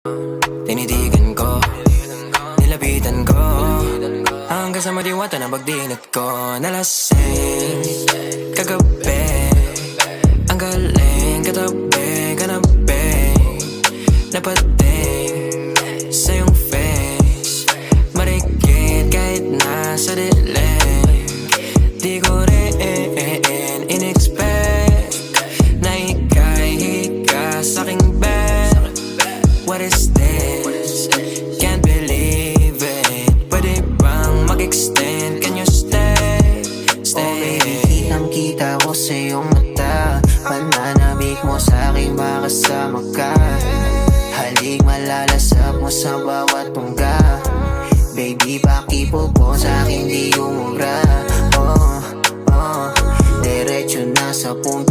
Tinitigan ko, nilapitan ko, hanggang sa madiwata na pagdilat ko. Nalasing kagabi, ang galing katabi, kanabi, napating sa iyong face, marikit kahit nasa dilim. Di ko rin in-expect na ika'y hika sa'king bed. What is this? Can't believe it. Pwede bang mag-extend? Can you stay? Stay. Oh baby, kitang-kita ko sa iyong mata. Pananabik mo sa'king makasama ka. Halik malalasap mo sa bawat tungga. Baby, pakipo po sa'kin di umubra. Oh, diretso na sa punto.